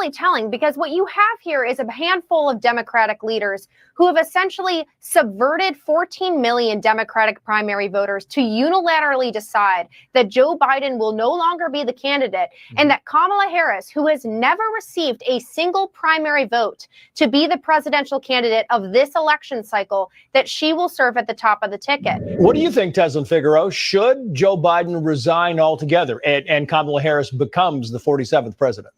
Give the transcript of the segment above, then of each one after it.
really telling, because what you have here is a handful of Democratic leaders who have essentially subverted 14 million Democratic primary voters to unilaterally decide that Joe Biden will no longer be the candidate, and that Kamala Harris, who has never received a single primary vote to be the presidential candidate of this election cycle, that she will serve at the top of the ticket. What do you think, Teslin Figaro? Should Joe Biden resign altogether and Kamala Harris becomes the 47th president?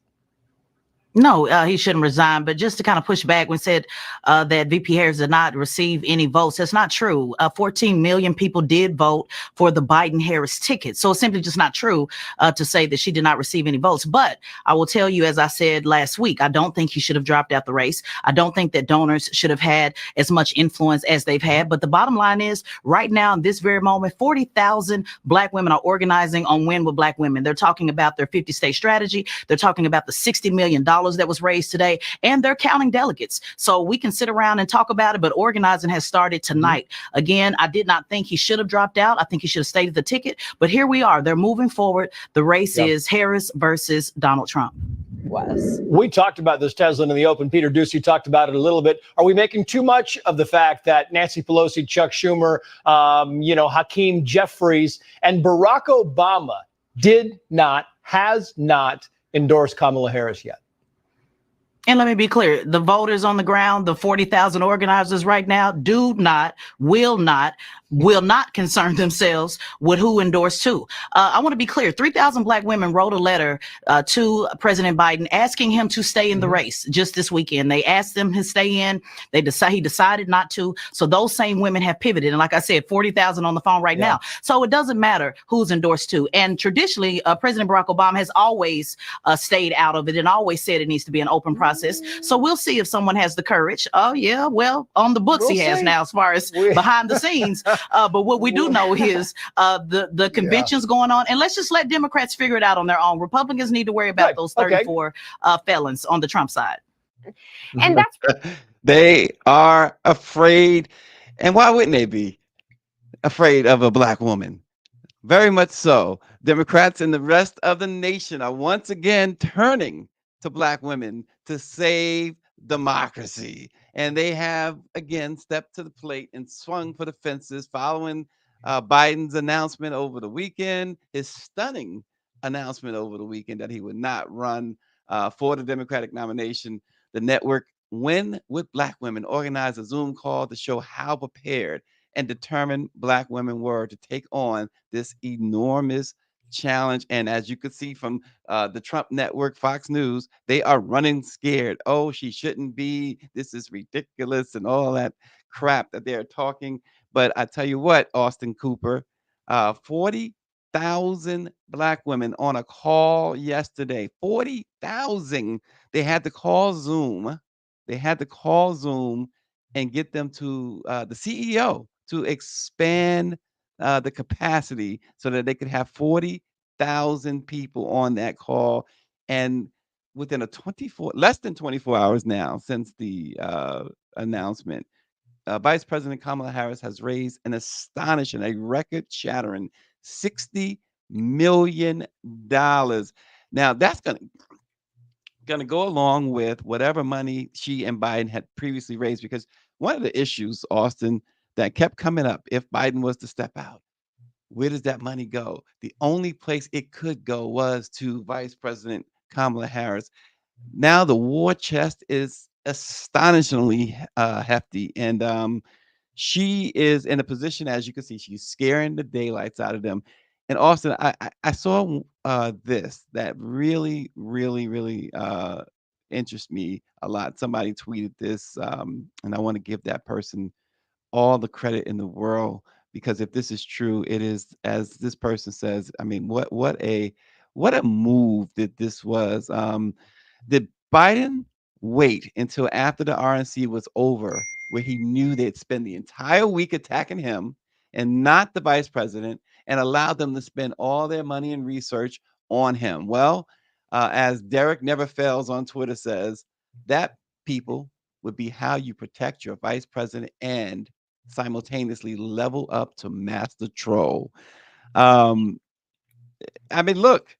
No, he shouldn't resign. But just to kind of push back when said that VP Harris did not receive any votes, that's not true. 14 million people did vote for the Biden-Harris ticket. So it's simply just not true to say that she did not receive any votes. But I will tell you, as I said last week, I don't think he should have dropped out the race. I don't think that donors should have had as much influence as they've had. But the bottom line is, right now, in this very moment, 40,000 Black women are organizing on Win with Black Women. They're talking about their 50-state strategy. They're talking about the $60 million that was raised today, and they're counting delegates. So we can sit around and talk about it, but organizing has started tonight. Again, I did not think he should have dropped out. I think he should have stayed at the ticket, but here we are. They're moving forward. The race is Harris versus Donald Trump. We talked about this, Teslin, in the open. Peter Ducey talked about it a little bit. Are we making too much of the fact that Nancy Pelosi, Chuck Schumer, Hakeem Jeffries, and Barack Obama has not endorsed Kamala Harris yet? And let me be clear, the voters on the ground, the 40,000 organizers right now will not concern themselves with who endorsed who. I want to be clear. 3,000 Black women wrote a letter to President Biden asking him to stay in the race just this weekend. They asked him to stay in. He decided not to. So those same women have pivoted. And like I said, 40,000 on the phone right now. So it doesn't matter who's endorsed who. And traditionally, President Barack Obama has always stayed out of it and always said it needs to be an open process. So we'll see if someone has the courage. Oh, yeah, well, on the books he has now as far as behind the scenes. But what we do know is the convention's going on. And let's just let Democrats figure it out on their own. Republicans need to worry about those 34 felons on the Trump side. And that's they are afraid. And why wouldn't they be afraid of a Black woman? Very much so. Democrats and the rest of the nation are once again turning to Black women to save democracy. And they have, again, stepped to the plate and swung for the fences following Biden's announcement over the weekend, his stunning announcement over the weekend that he would not run for the Democratic nomination. The network Win with Black Women organized a Zoom call to show how prepared and determined Black women were to take on this enormous challenge. And as you could see from the Trump network, Fox News, they are running scared. Oh, she shouldn't be. This is ridiculous and all that crap that they're talking. But I tell you what, Austin Cooper, 40,000 Black women on a call yesterday. 40,000. They had to call Zoom. And get them to the CEO to expand the capacity so that they could have 40,000 people on that call. And within less than 24 hours now since the announcement, Vice President Kamala Harris has raised an astonishing, a record-shattering $60 million. Now, that's going to go along with whatever money she and Biden had previously raised, because one of the issues, Austin, that kept coming up, if Biden was to step out, where does that money go? The only place it could go was to Vice President Kamala Harris. Now the war chest is astonishingly hefty, and she is in a position, as you can see, she's scaring the daylights out of them. And Austin, I saw this that really, really, really interests me a lot. Somebody tweeted this, and I want to give that person all the credit in the world, because if this is true, it is, as this person says, I mean, what a move that this was. Did Biden wait until after the RNC was over, where he knew they'd spend the entire week attacking him and not the vice president, and allowed them to spend all their money and research on him? Well, as Derek Never Fails on Twitter says, that, people, would be how you protect your vice president and simultaneously level up to master troll. I mean, look,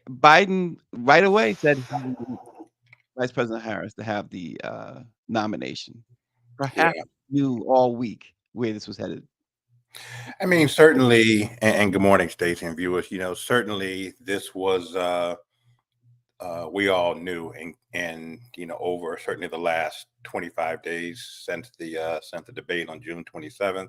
Biden right away said Vice President Harris to have the nomination. Yeah. Perhaps knew all week where this was headed. I mean, certainly, and good morning, Stacey and viewers. Certainly this was, we all knew, and over certainly the last 25 days since the debate on June 27th,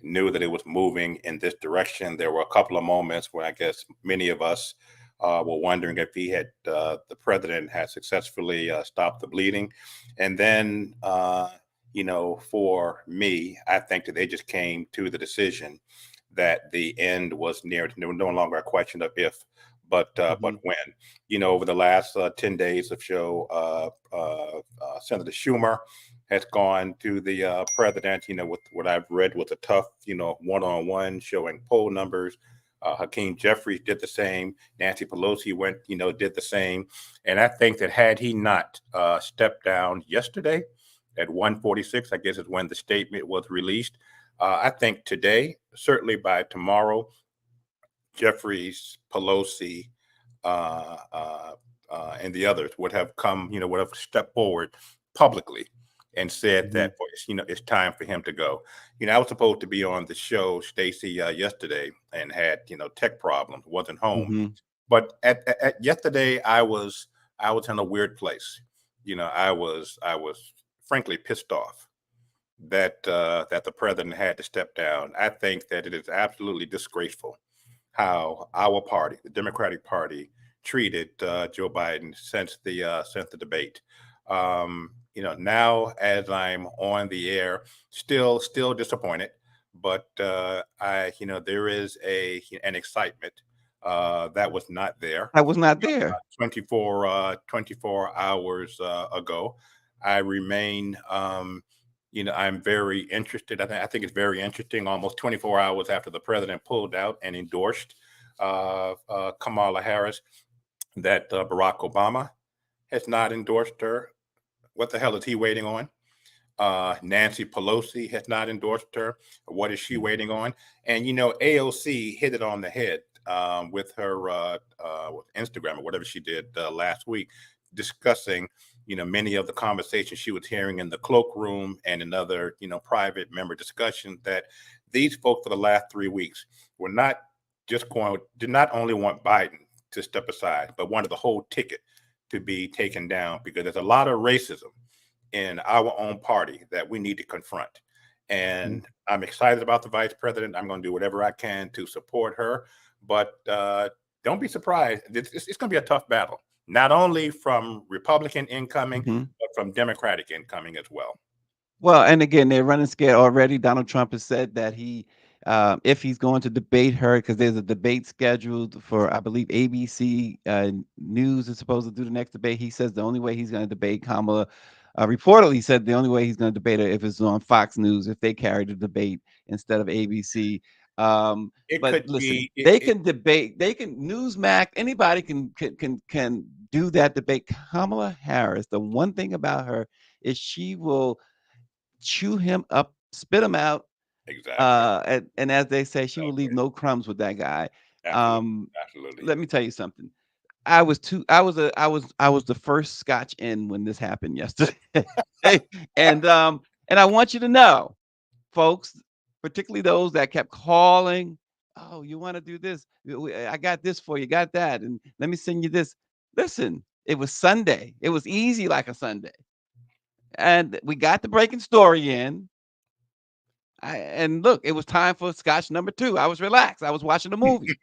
knew that it was moving in this direction. There were a couple of moments where I guess many of us were wondering if the president had successfully stopped the bleeding. And then, for me, I think that they just came to the decision that the end was near. No longer a question of if, but when. Over the last 10 days of show, Senator Schumer has gone to the president, with what I've read was a tough, one-on-one showing poll numbers. Hakeem Jeffries did the same. Nancy Pelosi went, did the same. And I think that had he not stepped down yesterday at 1:46, I guess is when the statement was released, I think today, certainly by tomorrow, Jeffries, Pelosi, and the others would have would have stepped forward publicly and said that, it's time for him to go. I was supposed to be on the show, Stacey, yesterday, and had, tech problems, wasn't home. Mm-hmm. But at yesterday, I was in a weird place. I was frankly pissed off that the president had to step down. I think that it is absolutely disgraceful how our party, the Democratic Party, treated Joe Biden since the debate. Now as I'm on the air, still disappointed, but there is an excitement that was not there. I was not there. 24 hours ago. I remain. I'm very interested. I think it's very interesting. Almost 24 hours after the president pulled out and endorsed Kamala Harris, that Barack Obama has not endorsed her. What the hell is he waiting on? Nancy Pelosi has not endorsed her. What is she waiting on? And AOC hit it on the head with her with Instagram or whatever she did last week, discussing many of the conversations she was hearing in the cloakroom and in other private member discussions, that these folks for the last 3 weeks were not did not only want Biden to step aside, but wanted the whole ticket to be taken down, because there's a lot of racism in our own party that we need to confront. And I'm excited about the vice president. I'm going to do whatever I can to support her, but don't be surprised. It's going to be a tough battle, not only from Republican incoming, but from Democratic incoming as well. Well, and again, they're running scared already. Donald Trump has said that if he's going to debate her, because there's a debate scheduled for, I believe, ABC News is supposed to do the next debate. He says the only way he's going to debate Kamala, reportedly said the only way he's going to debate her if it's on Fox News, if they carry the debate instead of ABC. But listen, they can debate. They can Newsmax. Anybody can do that debate. Kamala Harris. The one thing about her is she will chew him up, spit him out. Exactly. And as they say, she will leave no crumbs with that guy. Absolutely. Let me tell you something. I was the first Scotch in when this happened yesterday. and I want you to know, folks, particularly those that kept calling, oh, you want to do this? I got this for you, got that, and let me send you this. Listen, it was Sunday. It was easy like a Sunday. And we got the breaking story in. And look, it was time for Scotch number 2. I was relaxed. I was watching a movie.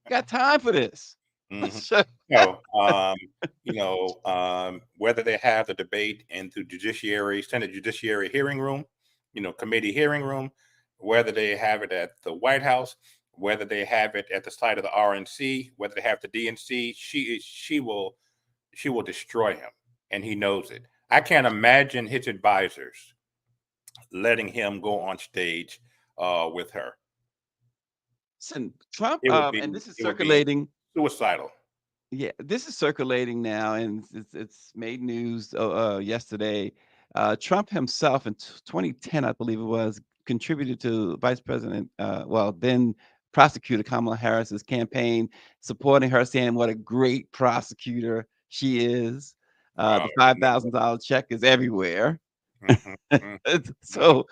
Got time for this. Whether they have the debate in the Senate Judiciary hearing room, committee hearing room, whether they have it at the White House, whether they have it at the site of the RNC, whether they have the DNC, she will destroy him, and he knows it. I can't imagine his advisors letting him go on stage with her. Listen, Trump, and this is circulating. Suicidal. Yeah, this is circulating now, and it's made news yesterday. Trump himself in 2010, I believe it was, contributed to Vice President, then prosecutor Kamala Harris's campaign, supporting her, saying what a great prosecutor she is. Wow. The $5,000 check is everywhere. Mhm, mhm, mhm. So,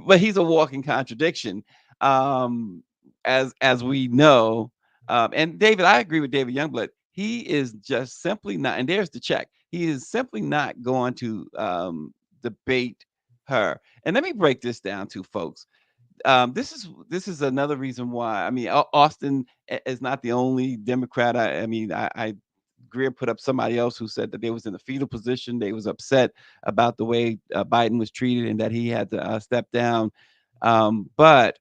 but he's a walking contradiction, as we know. And David, I agree with David Youngblood. He is just simply not, and there's the check. He is simply not going to debate her. And let me break this down to folks. This is another reason why. I mean, Austin is not the only Democrat. I mean, I Greer put up somebody else who said that they was in the fetal position. They was upset about the way Biden was treated and that he had to step down. But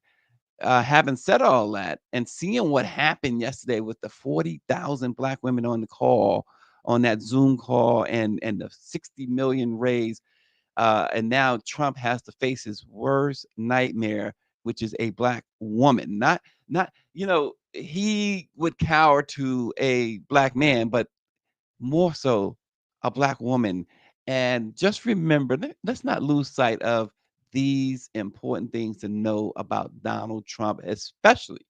having said all that and seeing what happened yesterday with the 40,000 Black women on the call, on that Zoom call, and the 60 million raised, and now Trump has to face his worst nightmare, which is a Black woman. Not he would cower to a Black man, but more so a Black woman. And just remember, let's not lose sight of these important things to know about Donald Trump, especially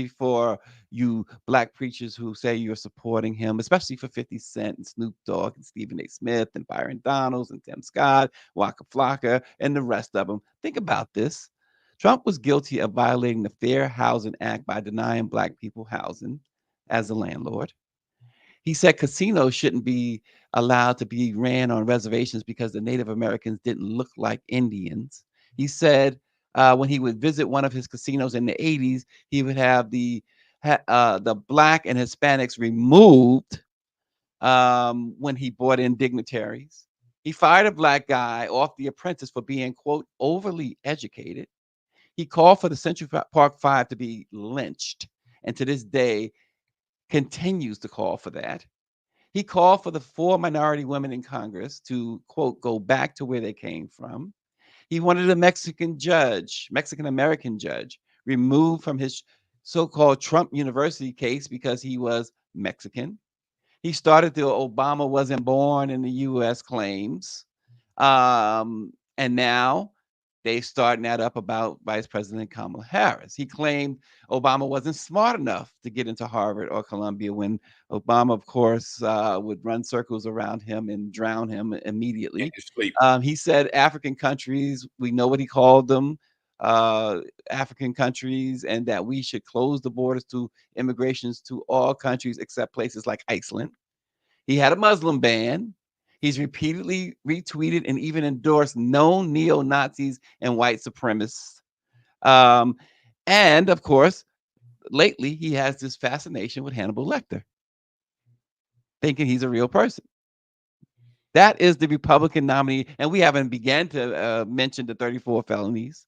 for you Black preachers who say you're supporting him, especially for 50 Cent and Snoop Dogg and Stephen A. Smith and Byron Donalds and Tim Scott, Waka Flocka, and the rest of them. Think about this. Trump was guilty of violating the Fair Housing Act by denying Black people housing as a landlord. He said casinos shouldn't be allowed to be ran on reservations because the Native Americans didn't look like Indians. He said when he would visit one of his casinos in the 80s, he would have the Black and Hispanics removed when he brought in dignitaries. He fired a Black guy off The Apprentice for being, quote, overly educated. He called for the Central Park Five to be lynched, and to this day continues to call for that. He called for the 4 minority women in Congress to, quote, go back to where they came from. He wanted a Mexican American judge, removed from his so-called Trump University case because he was Mexican. He started the Obama wasn't born in the U.S. claims. And now they starting that up about Vice President Kamala Harris. He claimed Obama wasn't smart enough to get into Harvard or Columbia when Obama, of course, would run circles around him and drown him In immediately. his sleep. He said African countries, we know what he called them, African countries, and that we should close the borders to immigrations to all countries except places like Iceland. He had a Muslim ban. He's repeatedly retweeted and even endorsed known neo-Nazis and white supremacists. Um, and of course, lately he has this fascination with Hannibal Lecter, thinking he's a real person. That is the Republican nominee, and we haven't begun to mention the 34 felonies.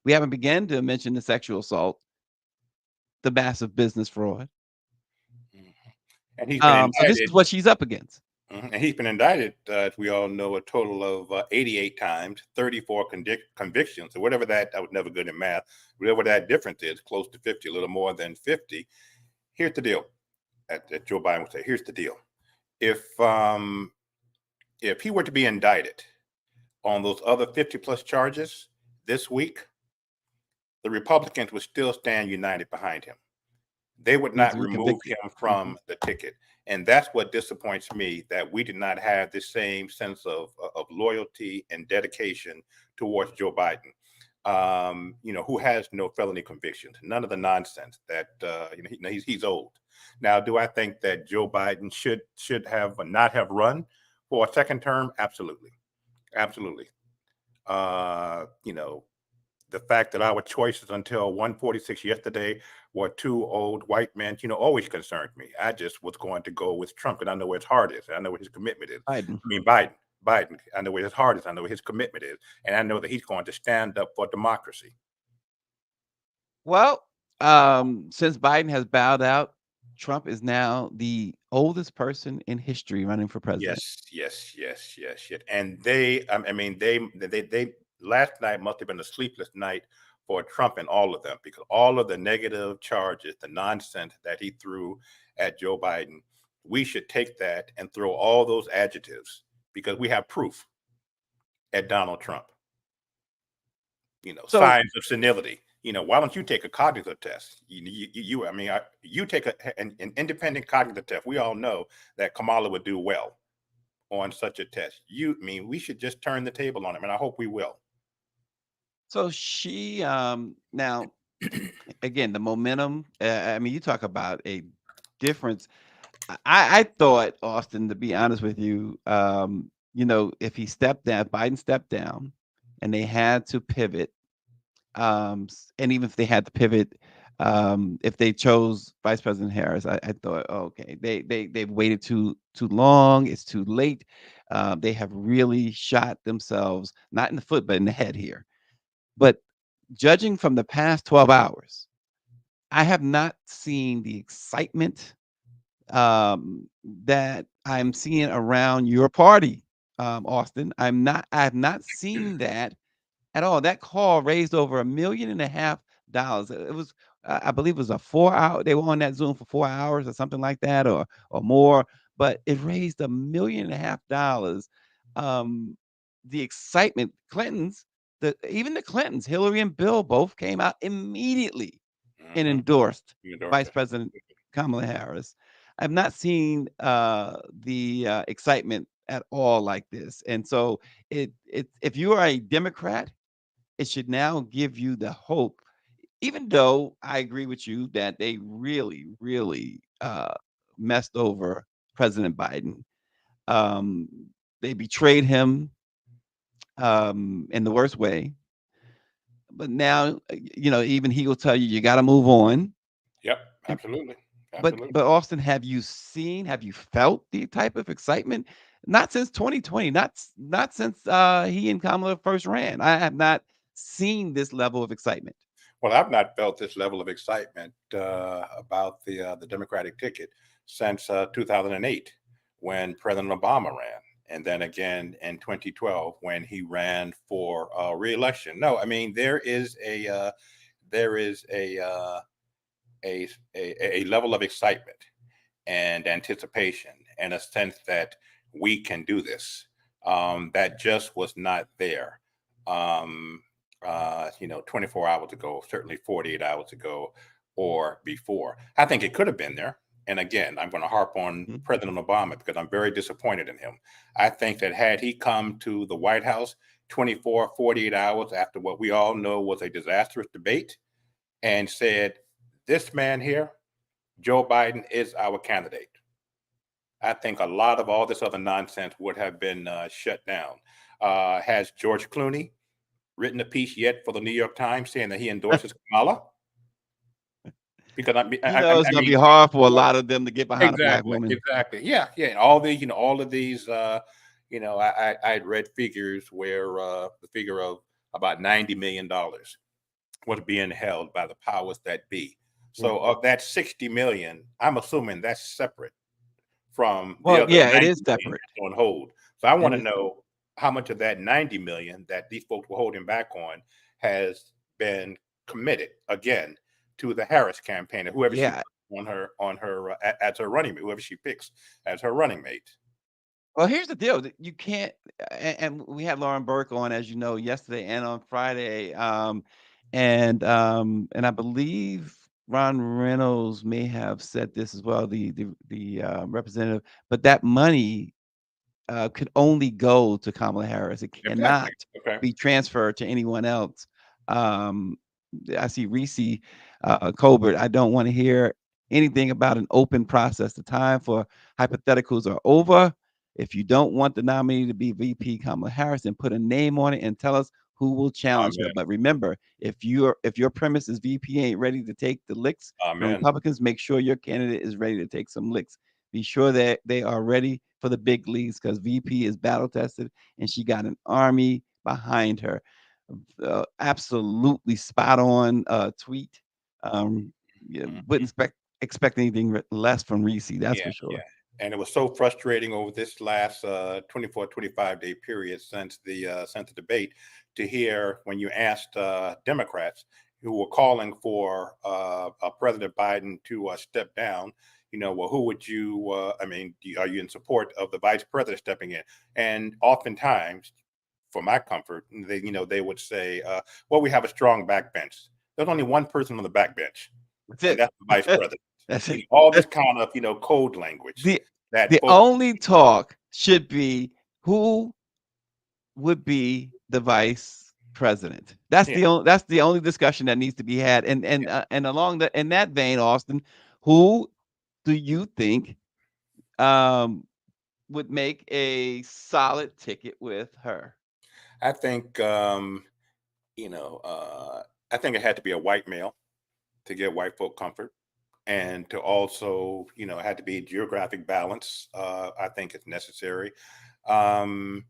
We haven't begun to mention the sexual assault, the massive business fraud. Mhm. And he's been So this indicted. is what she's up against. And he's been indicted, as we all know, a total of 88 times, 34 convictions, or whatever that. I was never good in math. Whatever that difference is, close to 50, a little more than 50. Here's the deal. That Joe Biden would say, here's the deal. If he were to be indicted on those other 50 plus charges this week, the Republicans would still stand united behind him. They would not Easily remove convicted. him from the ticket. And that's what disappoints me, that we did not have the same sense of loyalty and dedication towards Joe Biden, who has no felony convictions, none of the nonsense that, he's old. Now, do I think that Joe Biden should have not have run for a second term? Absolutely. Absolutely. Uh, you know, the fact that our choices until 146 yesterday were two old white men, always concerned me. I just was going to go with Trump, and I know where his heart is. I know where his commitment is. Biden. I mean, Biden. I know where his heart is. I know where his commitment is. And I know that he's going to stand up for democracy. Well, since Biden has bowed out, Trump is now the oldest person in history running for president. Yes. And they last night must have been a sleepless night for Trump and all of them, because all of the negative charges, the nonsense that he threw at Joe Biden, we should take that and throw all those adjectives, because we have proof, at Donald Trump. So Signs of senility. why don't you take a cognitive test? You take an independent cognitive test. We all know that Kamala would do well on such a test. We should just turn the table on him, and I hope we will. So she now again the momentum. I mean, you talk about a difference. I thought Austin, to be honest with you, if he stepped down, Biden stepped down, and they had to pivot, and even if they had to pivot, if they chose Vice President Harris, I thought, oh, okay, they've waited too long. It's too late. They have really shot themselves not in the foot, but in the head here. But judging from the past 12 hours, I have not seen the excitement that I'm seeing around your party, Austin. I have not seen that at all. That call raised over $1.5 million. It was, I believe, it was a 4 hour. They were on that Zoom for 4 hours or something like that, or more. But it raised $1.5 million. The excitement, even the Clintons, Hillary and Bill, both came out immediately and Mm-hmm. endorsed You endorsed Vice it. President Kamala Harris. I've not seen the excitement at all like this, and so if you are a Democrat, it should now give you the hope. Even though I agree with you that they really, really messed over President Biden, um, they betrayed him in the worst way. But now, even he will tell you you got to move on. Yep, And absolutely, But absolutely. but Austin, have you felt the type of excitement? Not since 2020, not since he and Kamala first ran. I have not seen this level of excitement. Well, I've not felt this level of excitement about the Democratic ticket since 2008, when President Obama ran, and then again in 2012 when he ran for re-election. No, there is a level of excitement and anticipation and a sense that we can do this. That just was not there. 24 hours ago, certainly 48 hours ago or before. I think it could have been there. And again, I'm going to harp on Mhm. President Obama because I'm very disappointed in him. I think that had he come to the White House 24, 48 hours after what we all know was a disastrous debate and said, this man here, Joe Biden, is our candidate, I think a lot of all this other nonsense would have been shut down. Has George Clooney written a piece yet for the New York Times saying that he endorses Kamala? Because It's gonna be hard for a lot of them to get behind a black exactly, woman. exactly, yeah, yeah. And all of these, I'd read figures where the figure of about $90 million was being held by the powers that be. Yeah. So of that 60 million, I'm assuming that's separate from the Well, other yeah, it 90 is million separate. that's on hold. So I want And to it's know how much of that 90 million that these folks were holding back on has been committed again to the Harris campaign, or whoever she yeah. puts as her running mate, whoever she picks as her running mate. Well, here's the deal. That you can't, and we had Lauren Burke on, as you know, yesterday and on Friday. And I believe Ron Reynolds may have said this as well, the representative. But that money could only go to Kamala Harris. It Exactly. cannot Okay. be transferred to anyone else. Um, I see Reese Colbert. I don't want to hear anything about an open process. The time for hypotheticals are over. If you don't want the nominee to be VP Kamala Harris, then put a name on it and tell us who will challenge her. Amen. But remember, if your premise is VP ain't ready to take the licks from Amen. Republicans, make sure your candidate is ready to take some licks. Be sure that they are ready for the big leagues because VP is battle tested and she got an army behind her. Absolutely spot on tweet. Yeah, wouldn't Mhm. expect anything less from Reese. That's Yeah, for sure. yeah. And it was so frustrating over this last 24, 25-day period since the debate to hear when you asked Democrats who were calling for President Biden to step down, well, who would you, are you in support of the vice president stepping in? And oftentimes, for my comfort, they would say, well, we have a strong backbench. there's only one person on the backbench, That's and it. that's the vice president. That's it. All this kind of code language The that the folks. only talk should be who would be the vice president. That's Yeah, the only discussion that needs to be had. And along in that vein, Austin, who do you think would make a solid ticket with her? I think you know I think it had to be a white male to get white folk comfort, and to also it had to be geographic balance. I think it's necessary. Um,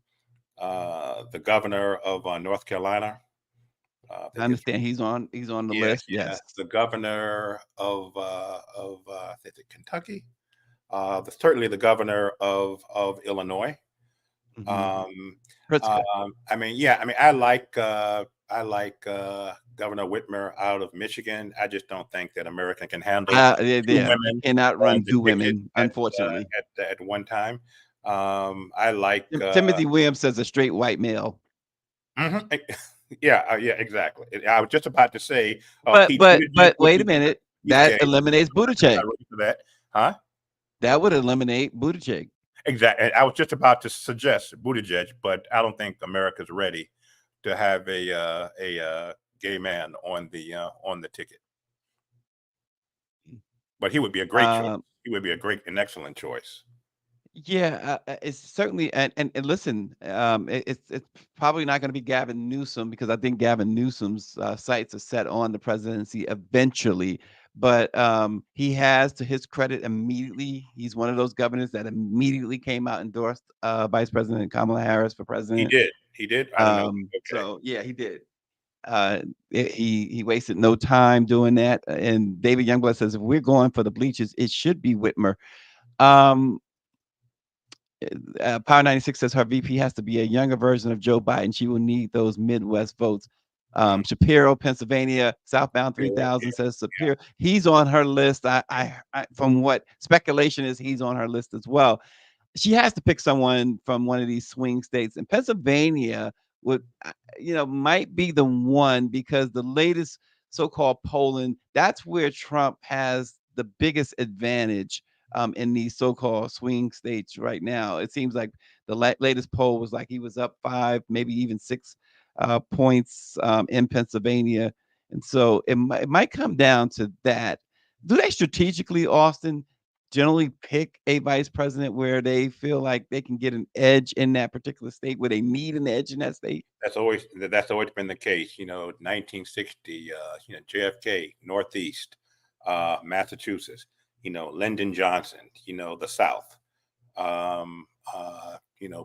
the governor of North Carolina. I I think it's understand he's on the yeah, list. yeah. Yes. The governor of I think it's Kentucky. Certainly the governor of Illinois. Hmm. Um, Pritzker. I mean, yeah, I mean, I like Governor Whitmer out of Michigan. I just don't think that America can handle two Yeah, you women cannot on run the two ticket women, unfortunately. at one time. I like Timothy Williams says a straight white male. mhm, yeah, yeah, exactly. I was just about to say But Pete but Buttigieg but would wait a be better. minute. He's That gay. eliminates America's Buttigieg. not ready for that, huh? That would eliminate Buttigieg. Exactly. I was just about to suggest Buttigieg, but I don't think America's ready to have a gay man on the ticket. But he would be a great choice. Um, He would be an excellent choice. yeah, it's certainly and listen, it's probably not going to be Gavin Newsom because I think Gavin Newsom's sights are set on the presidency eventually. But he has, to his credit, immediately. He's one of those governors that immediately came out and endorsed Vice President Kamala Harris for He president. did. He did. I didn't know. Okay. So yeah, he did. He wasted no time doing that. And David Youngblood says if we're going for the bleachers, it should be Whitmer. Um, Power 96 says her VP has to be a younger version of Joe Biden. She will need those Midwest votes. Mm. Shapiro, Pennsylvania, Southbound Yeah, 3000 yeah, says Shapiro. He's on her list. I from what speculation is, he's on her list as well. She has to pick someone from one of these swing states, and Pennsylvania would might be the one because the latest so-called polling, that's where Trump has the biggest advantage in these so-called swing states right now. It seems like the latest poll was like he was up 5, maybe even 6 points in Pennsylvania, and so it might come down to that. Do they strategically, Austin, generally pick a vice president where they feel like they can get an edge in that particular state, where they need an edge in that state? that's always been the case. 1960. JFK, Northeast, Massachusetts. Lyndon Johnson. The South.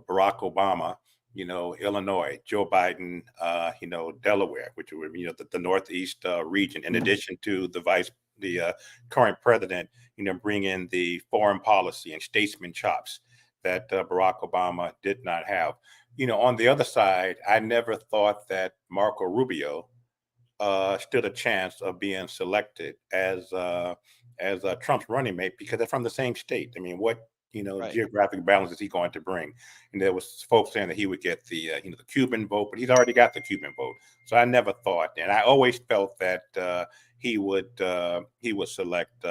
Barack Obama, Illinois, Joe Biden, Delaware, which would be, the Northeast region, in addition to the current president, bring in the foreign policy and statesman chops that Barack Obama did not have. On the other side, I never thought that Marco Rubio stood a chance of being selected as Trump's running mate because they're from the same state. I mean, what Right. geographic balance is he going to bring? And there was folks saying that he would get the Cuban vote, but he's already got the Cuban vote. So I never thought, and I always felt that he would select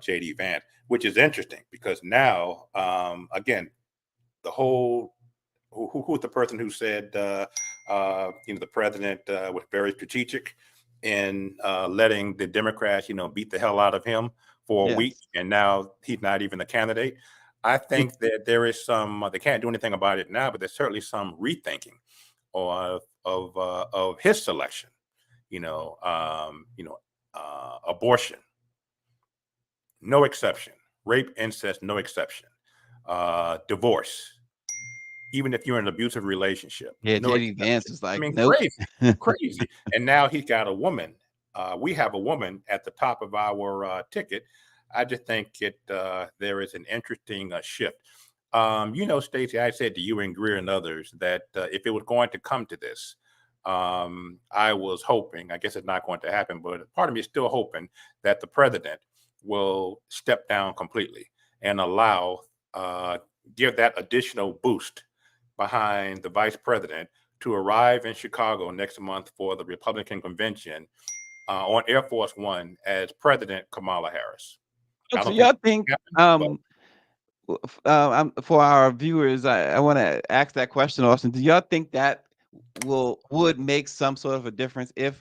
J.D. Vance, which is interesting because now again the whole who was the person who said the president was very strategic in letting the Democrats beat the hell out of him for a week, Yes. and now he's not even the candidate. I think that there is some they can't do anything about it now, but there's certainly some rethinking of his selection. Abortion, no exception. Rape, incest, no exception. Divorce, even if you're in an abusive relationship. Yeah, No JD exception. Vance is I like, mean, nope. crazy, crazy. And now he's got a woman. We have a woman at the top of our ticket. I just think there is an interesting shift. Stacey, I said to you and Greer and others that if it was going to come to this, I was hoping, I guess it's not going to happen, but part of me is still hoping that the president will step down completely and allow, give that additional boost behind the vice president to arrive in Chicago next month for the Republican convention on Air Force One as President Kamala Harris. I So don't y'all think think but for our viewers, I want to ask that question, Austin. Do y'all think that would make some sort of a difference if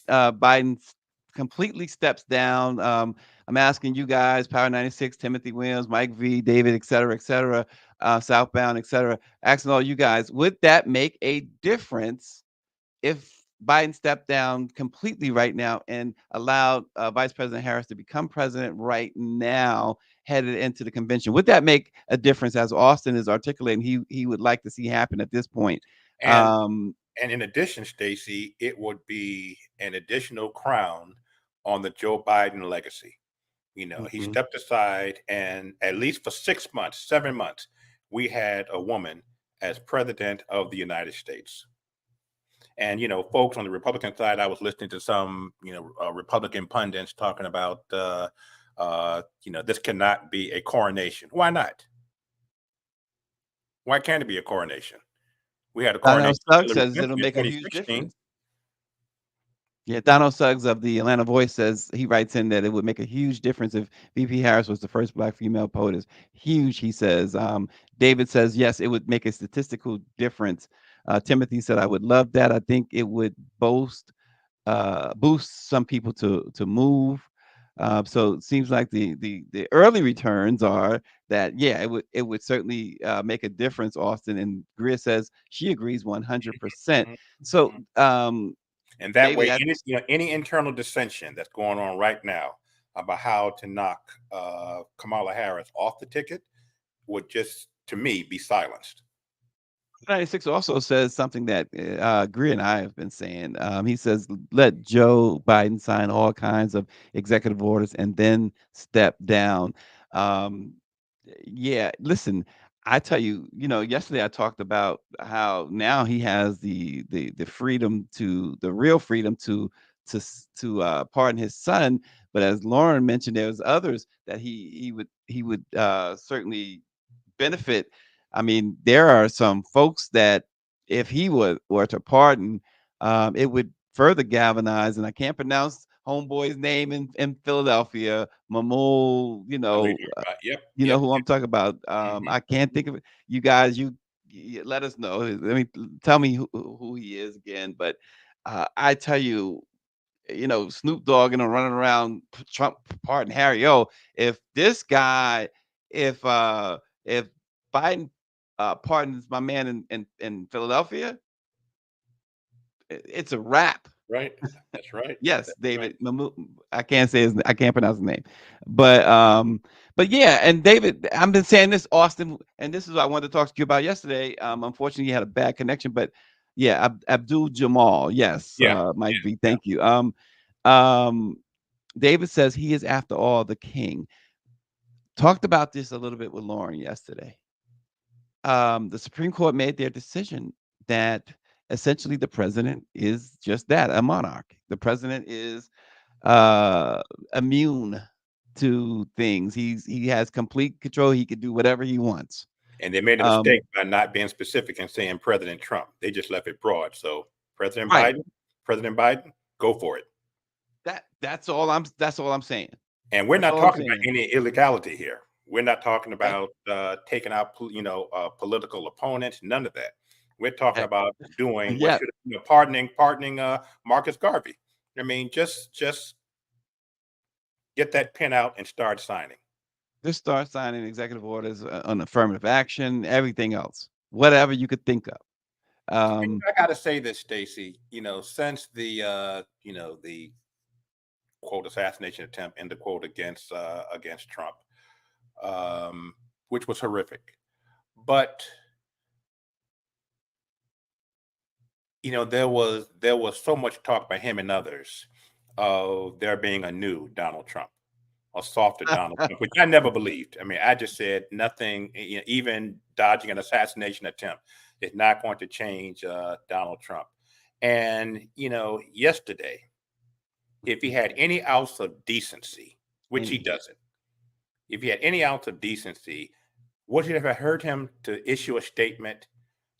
Biden completely steps down? I'm asking you guys, Power 96, Timothy Williams, Mike V, David, et cetera, Southbound, et cetera. Asking all you guys, would that make a difference if Biden stepped down completely right now and allowed Vice President Harris to become president right now, headed into the convention? Would that make a difference, as Austin is articulating he would like to see happen at this point? and and in addition, Stacey, it would be an additional crown on the Joe Biden legacy. He Mhm. stepped aside, and at least for 6 months, 7 months, we had a woman as president of the United States. And folks on the Republican side, I was listening to some Republican pundits talking about this cannot be a coronation. Why not? Why can't it be a coronation? We had a Donald coronation of Suggs Hillary says it'll Clinton in make a huge 2016. difference. Yeah, Donald Suggs of the Atlanta Voice says, he writes in that it would make a huge difference if VP Harris was the first Black female POTUS. Huge, he says. David says, yes, it would make a statistical difference. Timothy said, I would love that. I think it would boost some people to move. So it seems like the early returns are that, yeah, it would certainly make a difference. Austin, and Greer says she agrees 100%. Mhm, So mhm. um, And that David, way, any internal dissension that's going on right now about how to knock Kamala Harris off the ticket would just, to me, be silenced. 96 also says something that Greer and I have been saying. He says, let Joe Biden sign all kinds of executive orders and then step down. Um, yeah, listen, I tell you, yesterday I talked about how now he has the freedom the real freedom to pardon his son. But as Lauren mentioned, there's others that he would certainly benefit. I mean, there are some folks that if he were to pardon, it would further galvanize, and I can't pronounce homeboy's name in Philadelphia, Mamul, I know you're about. Yep, you know yep. who I'm talking about. Mhm. I can't think of it. You guys, you let us know. Let me tell me who he is again. But I tell you, Snoop Dogg and running around Trump pardon Harry O. If this guy, if Biden pardons my man in Philadelphia, it's a wrap. Right. That's right. Yes, That's right. David. I can't say I can't pronounce his name, but yeah. And David, I've been saying this, Austin, and this is what I wanted to talk to you about yesterday. Unfortunately, you had a bad connection, but yeah, Abdul Jamal. Yes, Yeah. Mike B. Yeah. Thank you. Um, David says he is after all the king. Talked about this a little bit with Lauren yesterday. The Supreme Court made their decision that essentially the president is just that, a monarch. The president is uh immune to things. He has complete control. He can do whatever he wants. And they made a Um, mistake by not being specific and saying President Trump. They just left it broad. So right. President Biden, go for it. That's all I'm saying. And we're That's not all I'm talking about saying. any illegality here. We're not talking Eh, about taking out, political opponents. None of that. We're talking eh, about doing what yeah, should, pardoning Marcus Garvey. I mean, just get that pen out and start signing. just start signing executive orders on affirmative action, everything else, whatever you could think of. Um, I got to say this, Stacey. Since the quote assassination attempt, end the quote, against Trump, which was horrific, but there was so much talk by him and others of there being a new Donald Trump, a softer Donald Trump, which I never believed. I mean, I just said nothing, even dodging an assassination attempt is not going to change Donald Trump. And yesterday, if he had any ounce of decency, which he any, doesn't, if he had any ounce of decency, would you have heard him to issue a statement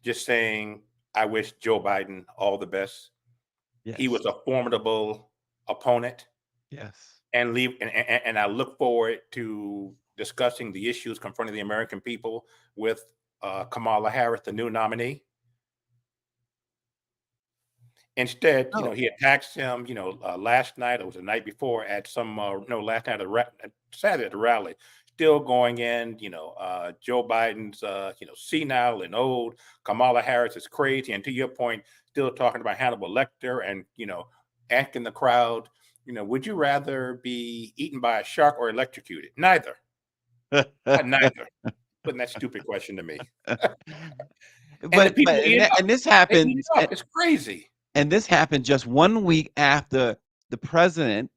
just saying, I wish Joe Biden all the best? He yes, was a formidable opponent Yes. and leave. And I look forward to discussing the issues confronting the American people with Kamala Harris, the new nominee. Instead, Oh, he attacks him, last night, or was the night before at some, no, last night, Saturday at the rally, still going in, Joe Biden's, senile and old. Kamala Harris is crazy. And to your point, still talking about Hannibal Lecter and, asking the crowd, would you rather be eaten by a shark or electrocuted? Neither. Neither. Putting that stupid question to me. And the people eat it up. And this They eat happened, it up. It's crazy. and this happened just 1 week after the president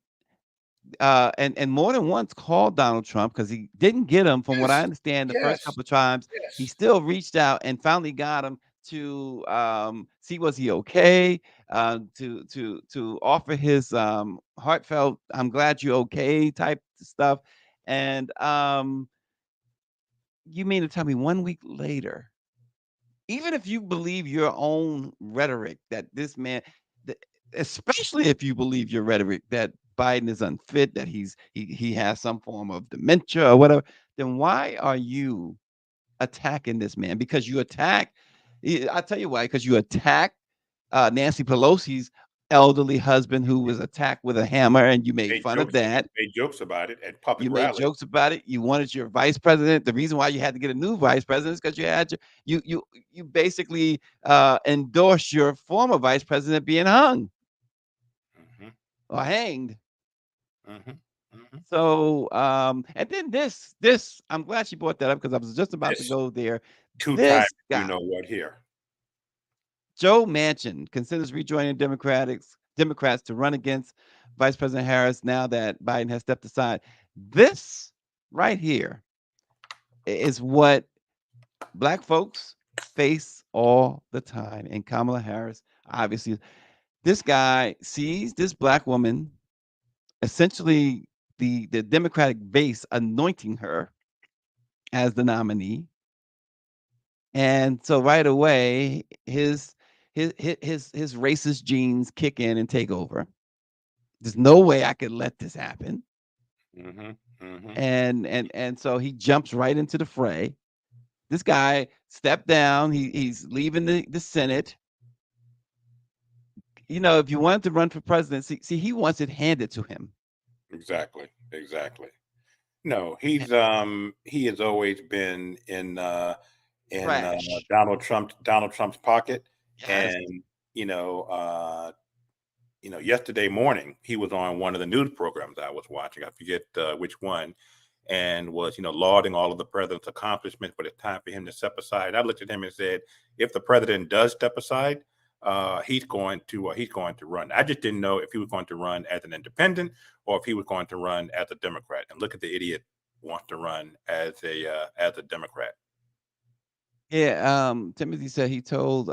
and more than once called Donald Trump because he didn't get him. From what I Yes. understand, the first Yes. couple of times, he Yes. still reached out and finally got him to see was he okay, to offer his heartfelt "I'm glad you're okay" type stuff. And you mean to tell me 1 week later, even if you believe your own rhetoric that this man, th- especially if you believe your rhetoric that Biden is unfit, that he has some form of dementia or whatever, then why are you attacking this man? Because you attack, I'll tell you why, because you attack Nancy Pelosi's elderly husband who was attacked with a hammer, and you made fun of that. Made jokes about it at public You made rallies. jokes about it. You wanted your vice president. The reason why you had to get a new vice president is because you had you basically endorsed your former vice president being hung Hmm. or hanged. Hmm. Hmm. So and then this I'm glad she brought that up because I was just about to This go there. two-time, This you guy, know what here. Joe Manchin, considers rejoining Democrats to run against Vice President Harris now that Biden has stepped aside. This right here is what Black folks face all the time. And Kamala Harris, obviously, this guy sees this Black woman, essentially the Democratic base anointing her as the nominee. And so right away, his racist genes kick in and take over. There's no way I could let this happen. Hmm. Hmm. And so he jumps right into the fray. This guy stepped down. He's leaving the Senate. If you wanted to run for presidency, see, he wants it handed to him. Exactly. Exactly. No, he has always been in Trash. Donald Trump's pocket. Yes. And you know, uh, yesterday morning he was on one of the news programs I was watching. I forget which one, and was lauding all of the president's accomplishments. But it's time for him to step aside. I looked at him and said, if the president does step aside, he's going to run. I just didn't know if he was going to run as an independent or if he was going to run as a Democrat. And look at the idiot wants to run as a Democrat. Yeah. Timothy said he told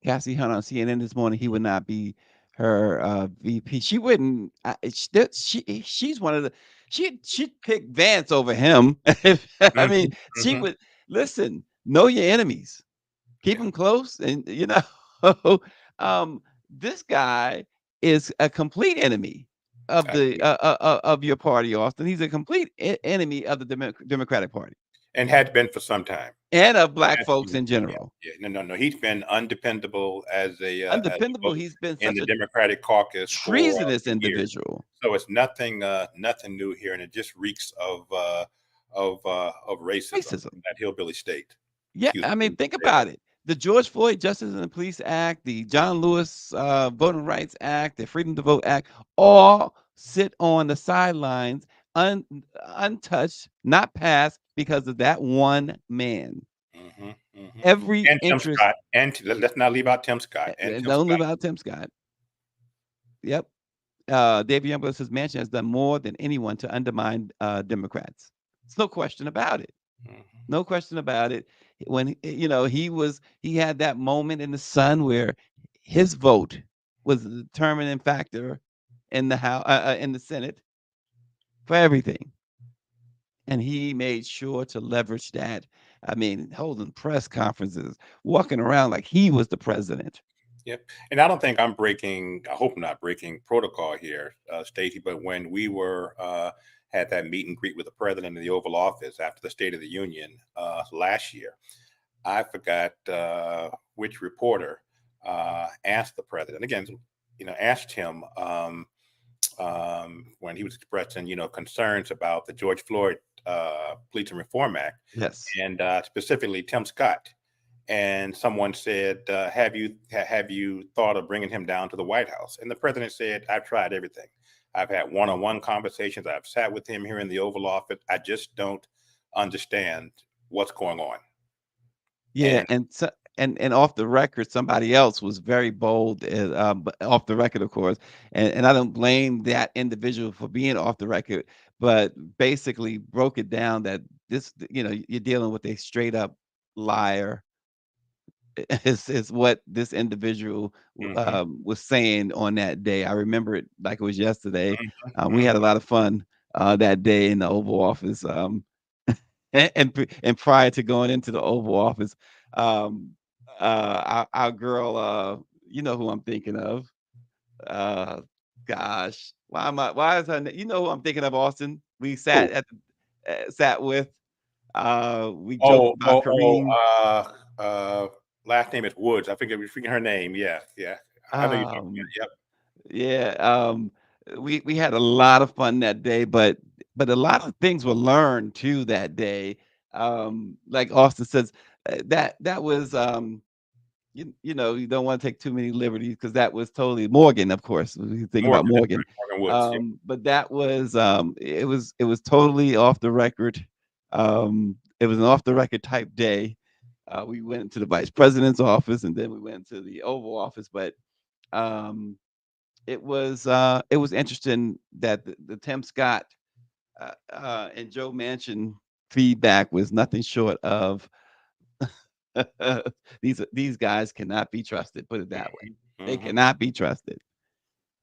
Cassie Hunt on CNN this morning he would not be her VP. She wouldn't. She's one of the. She'd pick Vance over him. I mean, Hmm. she Hmm. would listen. Know your enemies. Keep Yeah, them close, and this guy is a complete enemy of the absolutely. of your party, Austin. He's a complete enemy of the Democratic Party And had been for some time. and of Black Has folks been, in yeah, general. yeah. No, no, no. He's been undependable as a Undependable. vote He's been in such the a Democratic caucus treasonous for years. individual. So it's nothing new here, and it just reeks of racism Racism. in that hillbilly state. Yeah, Excuse I me. mean, think about it. The George Floyd Justice and the Police Act, the John Lewis Voting Rights Act, the Freedom to Vote Act, all sit on the sidelines, untouched, not passed because of that one man. Hmm. Hmm. Every And Tim interest, Scott, and let's not leave out Tim Scott and and Tim don't Scott. leave out Tim Scott. Yep. David Youngblood says Manchin has done more than anyone to undermine Democrats. There's no question about it. Hmm. No question about it. When he had that moment in the sun where his vote was the determining factor in the House, in the Senate for everything, and he made sure to leverage that. I mean, holding press conferences, walking around like he was the president. Yep. And I don't think I'm breaking, I hope not breaking protocol here, Stacey, but when we were, had that meet and greet with the president in the Oval Office after the State of the Union last year, I forgot which reporter asked the president, again, asked him when he was expressing, concerns about the George Floyd Police and Reform Act, Yes. and specifically Tim Scott. And someone said, have you thought of bringing him down to the White House? And the president said, I've tried everything. I've had one-on-one conversations. I've sat with him here in the Oval Office. I just don't understand what's going on. Yeah, And and so and off the record, somebody else was very bold, but off the record, of course, and I don't blame that individual for being off the record, but basically broke it down that this, you're dealing with a straight up liar is what this individual mhm, was saying on that day. I remember it like it was yesterday. We mhm, had a lot of fun that day in the Oval Office. And prior to going into the Oval Office, um, our girl, you know who I'm thinking of. Uh, gosh, why am I? Why is her? You know who I'm thinking of, Austin. We who? sat with. We joked Oh, about oh, oh, Kareem. last name is Woods. I think I'm forgetting her name. Yeah, yeah. I know you're talking Um, about. yeah, we had a lot of fun that day, but a lot of things were learned too that day. Like Austin says, that was you don't want to take too many liberties because that was totally Morgan, of course. We think about Morgan, that's Morgan. right, Morgan Woods. Yeah. But that was it was totally off the record. It was an off the record type day. We went to the vice president's office and then we went to the Oval Office, but um it was interesting that the Tim Scott and Joe Manchin feedback was nothing short of these guys cannot be trusted. Put it that way, they Hmm. cannot be trusted.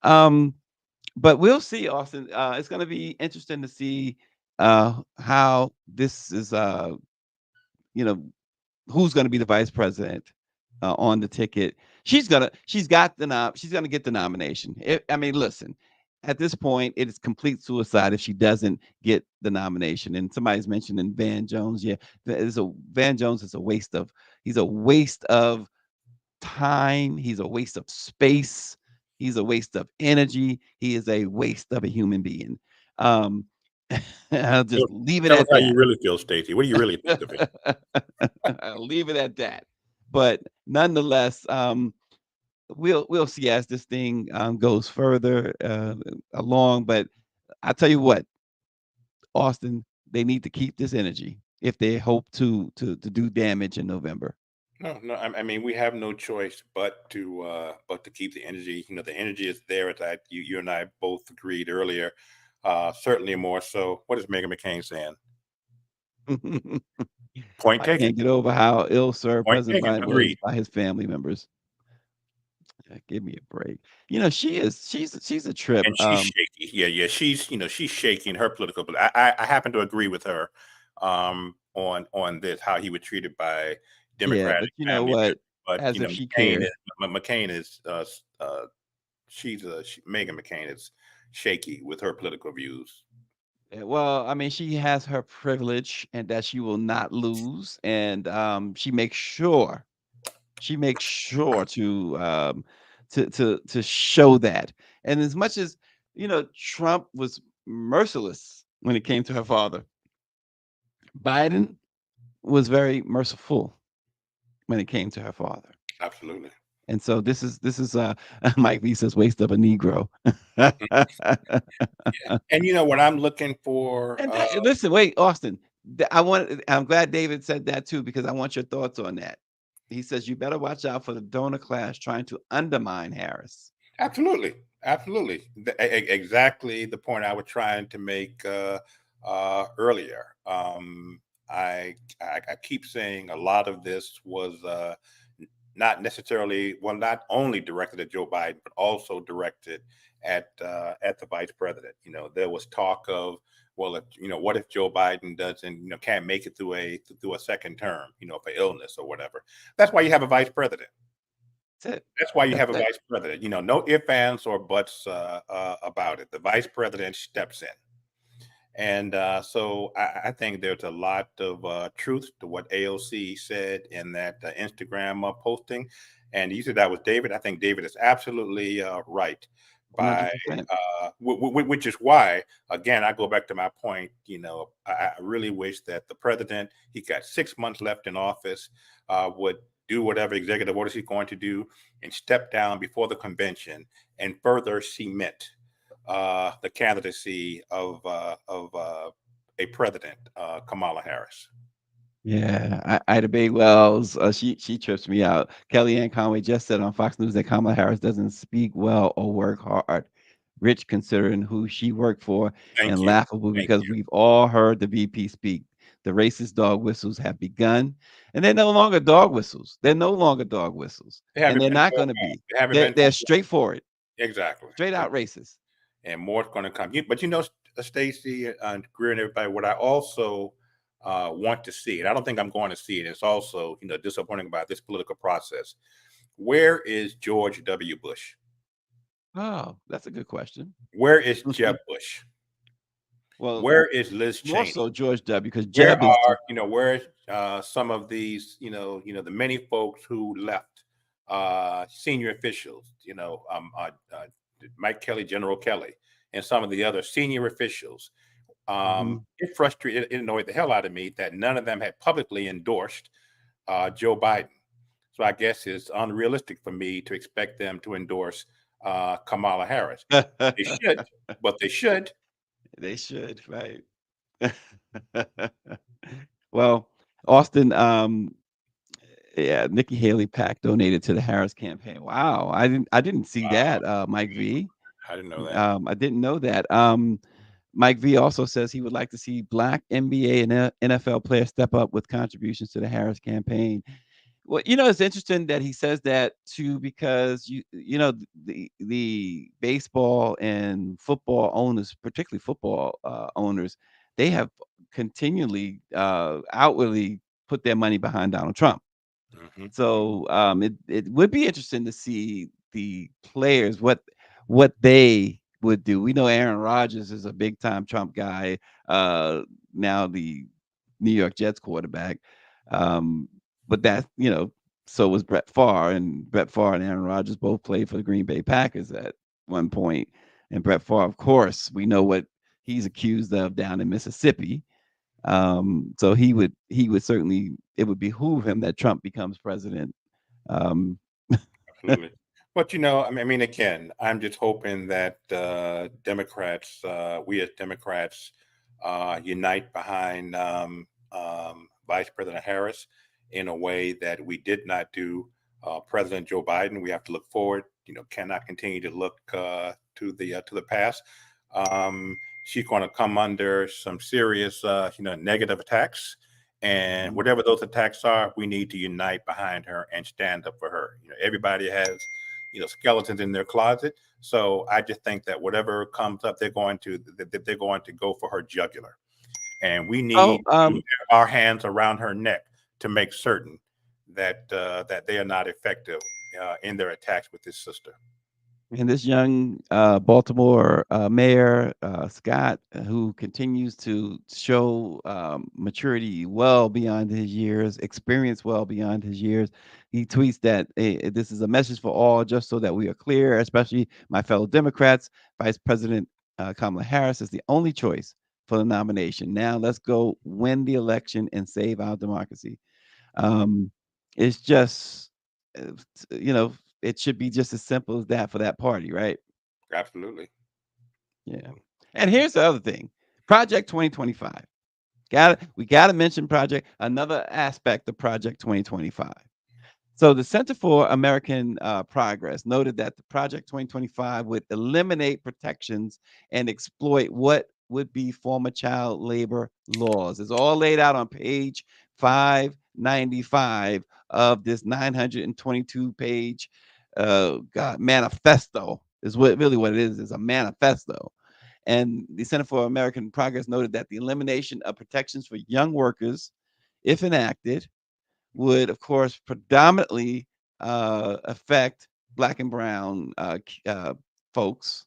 Um, but we'll see, Austin. It's going to be interesting to see how this is. You know, who's going to be the vice president on the ticket. She's gonna get the nomination. I mean, listen, at this point, it is complete suicide if she doesn't get the nomination. And somebody's mentioning Van Jones. Yeah, Van Jones is a waste of. He's a waste of time. He's a waste of space. He's a waste of energy. He is a waste of a human being. Um, I'll just leave it Tell us at how you that. really feel, Stacey. What do you really think of it? I'll leave it at that. But nonetheless, we'll see as this thing goes further along. But I tell you what, Austin, they need to keep this energy if they hope to do damage in November. No, no. I mean, we have no choice but to keep the energy. The energy is there. As you and I both agreed earlier. Certainly more so. What is Megan McCain saying? Point I taken. can't get over how ill-served Point President taken. Biden was Agreed. by his family members. Give me a break. She's a trip. And she's shaky. Yeah, yeah. She's shaking her political. But I happen to agree with her on this, how he was treated by Yeah, but Democratic you know family members. what? But As if she McCain cares. is McCain is Megan McCain is shaky with her political views. Well, I mean, she has her privilege and that she will not lose, and she makes sure to show that. And as much as Trump was merciless when it came to her father, Biden was very merciful when it came to her father. Absolutely. And so this is Mike V says waste of a Negro. And what I'm looking for, And listen, wait, Austin. I'm glad David said that too because I want your thoughts on that. He says you better watch out for the donor class trying to undermine Harris. absolutely, absolutely, exactly the point I was trying to make earlier. I keep saying a lot of this was not necessarily, well, not only directed at Joe Biden, but also directed at the vice president. There was talk of, well, what if Joe Biden doesn't, can't make it through a second term, for illness or whatever. That's why you have a vice president. That's it. That's why you That's have a it. vice president. No ifs, ands, or buts about it. The vice president steps in. And so I think there's a lot of truth to what AOC said in that Instagram posting. And you said that was David. I think David is absolutely right. By 100%. which is why, again, I go back to my point. I really wish that the president, he got 6 months left in office, would do whatever executive orders he's going to do and step down before the convention and further cement the candidacy of a president, Kamala Harris. Yeah, Ida Bae Wells, she trips me out. Kellyanne Conway just said on Fox News that Kamala Harris doesn't speak well or work hard. Rich considering who she worked for, Thank and you. laughable Thank because you. we've all heard the VP speak. The racist dog whistles have begun, and they're no longer dog whistles. They're no longer dog whistles, They and haven't they're been not for a going to while. be. They haven't They're, been for they're a while. straightforward, Exactly. straight out racist. And more is going to come. But Stacey and Greer and everybody, what I also want to see, and I don't think I'm going to see it, it's also disappointing about this political process. Where is George W. Bush? Oh, that's a good question. Where is Jeb Bush? Well, Where is Liz more Cheney? so George W. because Where Jeb is are where some of these the many folks who left, senior officials, Mike Kelly, General Kelly, and some of the other senior officials. Mhm. It annoyed the hell out of me that none of them had publicly endorsed Joe Biden. So I guess it's unrealistic for me to expect them to endorse Kamala Harris. They should, but they should. They should, right? Well, Austin, yeah, Nikki Haley PAC donated to the Harris campaign. Wow, I didn't see Wow, that, Mike V. I didn't know that. I didn't know that. Mike V also says he would like to see Black NBA and NFL players step up with contributions to the Harris campaign. Well, it's interesting that he says that too, because the baseball and football owners, particularly football owners, they have continually outwardly put their money behind Donald Trump. Hmm. So it would be interesting to see the players what they would do. We know Aaron Rodgers is a big time Trump guy. Uh, Now the New York Jets quarterback. Um, but so was Brett Favre, and Brett Favre and Aaron Rodgers both played for the Green Bay Packers at one point. And Brett Favre, of course, we know what he's accused of down in Mississippi. So he would certainly, it would behoove him that Trump becomes president. Um, Absolutely. But again, I'm just hoping that Democrats, we as Democrats, unite behind Vice President Harris in a way that we did not do President Joe Biden. We have to look forward. Cannot continue to look to the past. She's going to come under some serious, negative attacks. And whatever those attacks are, we need to unite behind her and stand up for her. Everybody has, skeletons in their closet. So I just think that whatever comes up, they're going to go for her jugular, and we oh, need to have our hands around her neck to make certain that they are not effective in their attacks with this sister. and this young Baltimore mayor, Scott, who continues to show maturity well beyond his years, experience well beyond his years, he tweets that this is a message for all, just so that we are clear, especially my fellow Democrats. Vice President Kamala Harris is the only choice for the nomination. Now let's go win the election and save our democracy. Um, it's just, uh, it should be just as simple as that for that party, right? Absolutely. Yeah. And here's the other thing. Project 2025. We got to mention another aspect of Project 2025. So the Center for American Progress noted that the Project 2025 would eliminate protections and exploit what would be former child labor laws. It's all laid out on page 595 of this 922-page manifesto. Is what it is a manifesto. And the Center for American Progress noted that the elimination of protections for young workers, if enacted, would, of course, predominantly affect Black and brown folks,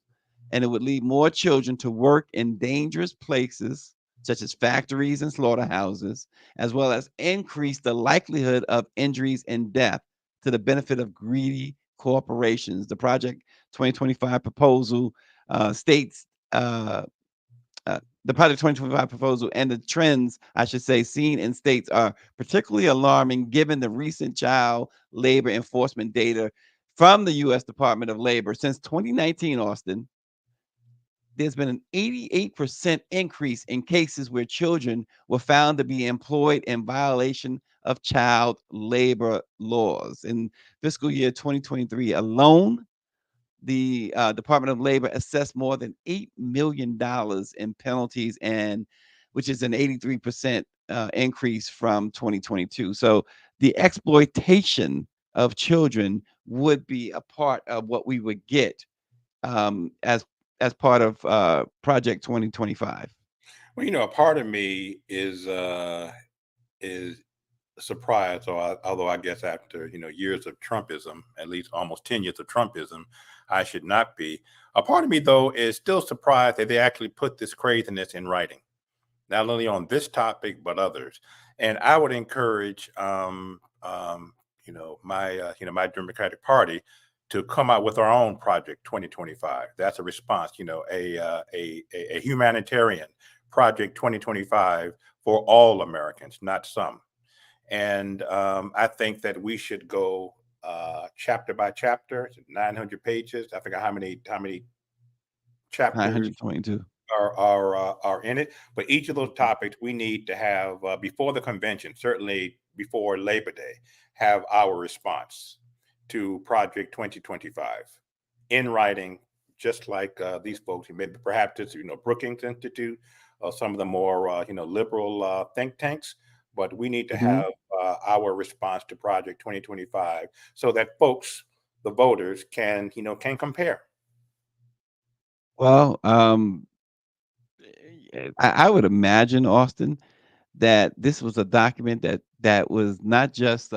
and it would lead more children to work in dangerous places such as factories and slaughterhouses, as well as increase the likelihood of injuries and death to the benefit of greedy corporations. The Project 2025 proposal states the Project 2025 proposal and the trends, I should say, seen in states are particularly alarming given the recent child labor enforcement data from the U.S. Department of Labor. Since 2019, Austin, there's been an 88% increase in cases where children were found to be employed in violation of child labor laws. In fiscal year 2023 alone, the Department of Labor assessed more than $8 million in penalties, and which is an 83% increase from 2022. So the exploitation of children would be a part of what we would get as part of Project 2025. Well, a part of me is surprised, or although I guess after years of Trumpism, at least almost 10 years of Trumpism, I should not be. A part of me, though, is still surprised that they actually put this craziness in writing, not only on this topic but others. And I would encourage, my Democratic Party to come out with our own Project 2025. That's a response, a humanitarian Project 2025 for all Americans, not some. And I think that we should go chapter by chapter, 900 pages. I forgot how many chapters 922. are in it. But each of those topics we need to have before the convention, certainly before Labor Day, have our response to Project 2025 in writing, just like these folks. Maybe perhaps it's Brookings Institute or some of the more liberal think tanks. But we need to have our response to Project 2025 so that folks, the voters, can compare. Well, I would imagine, Austin, that this was a document that was not just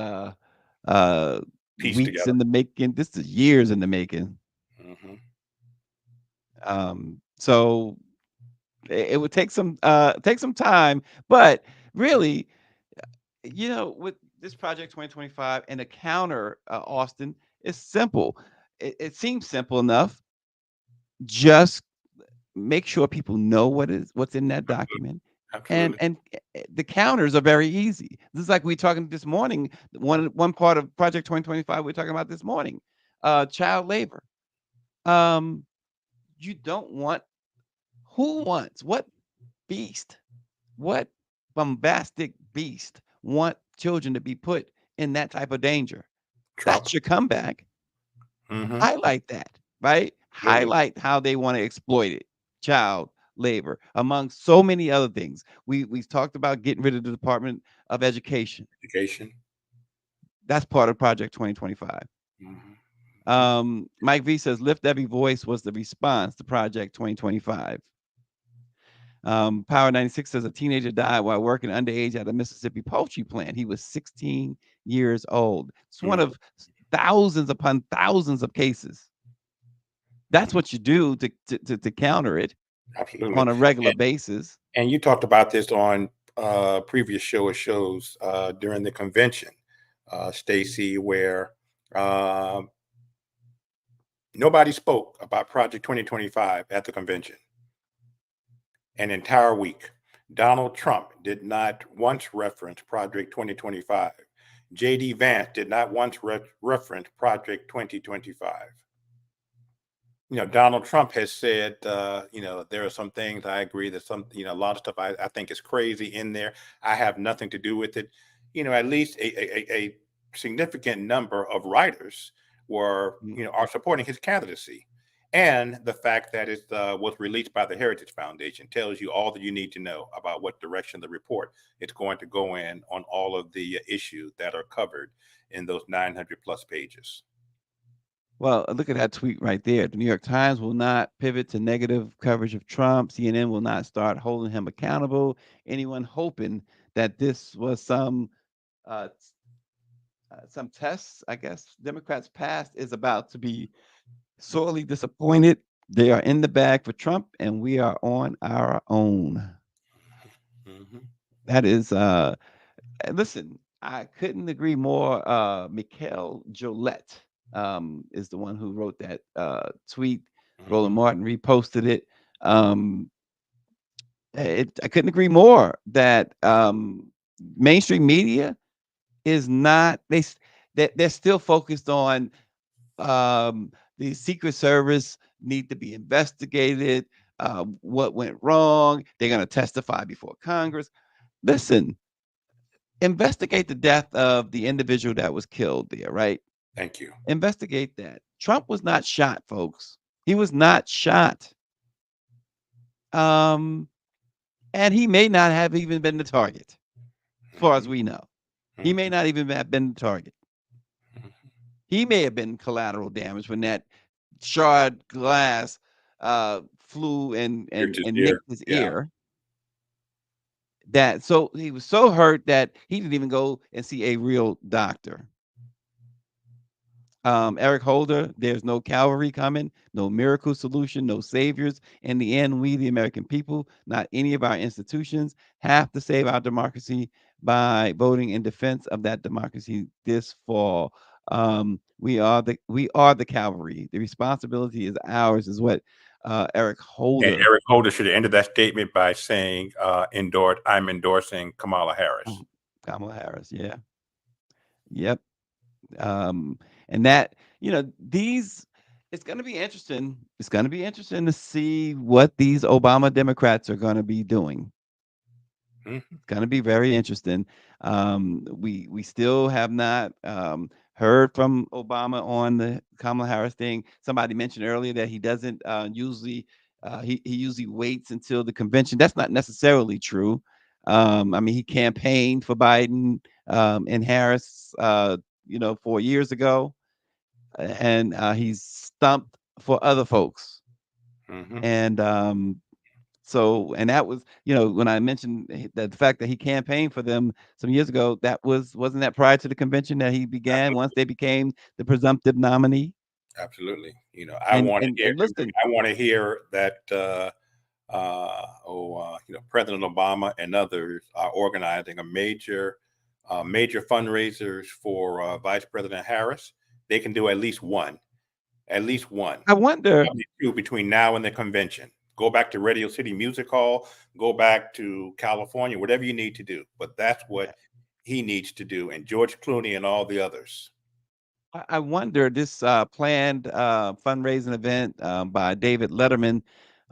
Piece weeks together. in the making. This is years in the making. Hmm. So it would take some time, but really, with this Project 2025 and the counter, Austin, is simple. It seems simple enough. Just make sure people know what's in that document. And Absolutely. the counters are very easy. This is like we talking this morning. One part of Project 2025 we're talking about this morning, child labor. Um, you don't want who wants what beast, what bombastic beast want children to be put in that type of danger? Trump. That's your comeback. Hmm. Highlight that, right? Absolutely. Highlight how they want to exploit it, child labor, among so many other things. We talked about getting rid of the Department of Education. Education. That's part of Project 2025. Hmm. Mike V says, "Lift Every Voice" was the response to Project 2025. Power 96 says a teenager died while working underage at a Mississippi poultry plant. He was 16 years old. It's one of thousands upon thousands of cases. That's what you do to counter it Absolutely. on a regular basis. And you talked about this on previous shows during the convention, Stacy, where uh, nobody spoke about Project 2025 at the convention. An entire week. Donald Trump did not once reference Project 2025. J.D. Vance did not once reference Project 2025. Donald Trump has said, there are some things I agree that a lot of stuff I think is crazy in there. I have nothing to do with it. At least a significant number of writers are supporting his candidacy. And the fact that it was released by the Heritage Foundation tells you all that you need to know about what direction the report is going to go in on all of the issues that are covered in those 900 plus pages. Well, look at that tweet right there. The New York Times will not pivot to negative coverage of Trump. CNN will not start holding him accountable. Anyone hoping that this was some some tests, I guess, Democrats passed is about to be sorely disappointed. They are in the bag for Trump, and we are on our own. Mhm. That is, listen, I couldn't agree more. Mikhail Jolette is the one who wrote that tweet. Roland Mhm. Martin reposted it. I couldn't agree more that mainstream media is not that they're still focused on the Secret Service need to be investigated. What went wrong? They're going to testify before Congress. Listen, investigate the death of the individual that was killed there, right? Thank you. Investigate that. Trump was not shot, folks. He was not shot. Um, and he may not have even been the target, as far as Mhm. we know. He may Mhm. not even have been the target. Mhm. He may have been collateral damage when that shard glass flew and Ear and to and ear. nicked his Yeah. ear. That so he was so hurt that he didn't even go and see a real doctor. Eric Holder, there's no cavalry coming, no miracle solution, no saviors. In the end, we, the American people, not any of our institutions, have to save our democracy by voting in defense of that democracy this fall. We are the cavalry. The responsibility is ours, is what Eric And Holder, Eric Holder should have ended that statement by saying, I'm endorsing Kamala Harris. Kamala Harris. Yeah. Yep. Um, and that, these it's going to be interesting. It's going to be interesting to see what these Obama Democrats are going to be doing. Mhm. It's going to be very interesting. We still have not heard from Obama on the Kamala Harris thing. Somebody mentioned earlier that he doesn't usually he usually waits until the convention. That's not necessarily true. I mean, he campaigned for Biden and Harris, 4 years ago, and he's stumped for other folks. Mhm. And and that was, when I mentioned that the fact that he campaigned for them some years ago, wasn't that prior to the convention that he began once they became the presumptive nominee? Absolutely. And and listen, I want to hear that, President Obama and others are organizing major fundraisers for Vice President Harris. They can do at least one, I wonder. probably two between now and the convention. Go back to Radio City Music Hall, go back to California, whatever you need to do. But that's what he needs to do, and George Clooney and all the others. I wonder this planned fundraising event by David Letterman,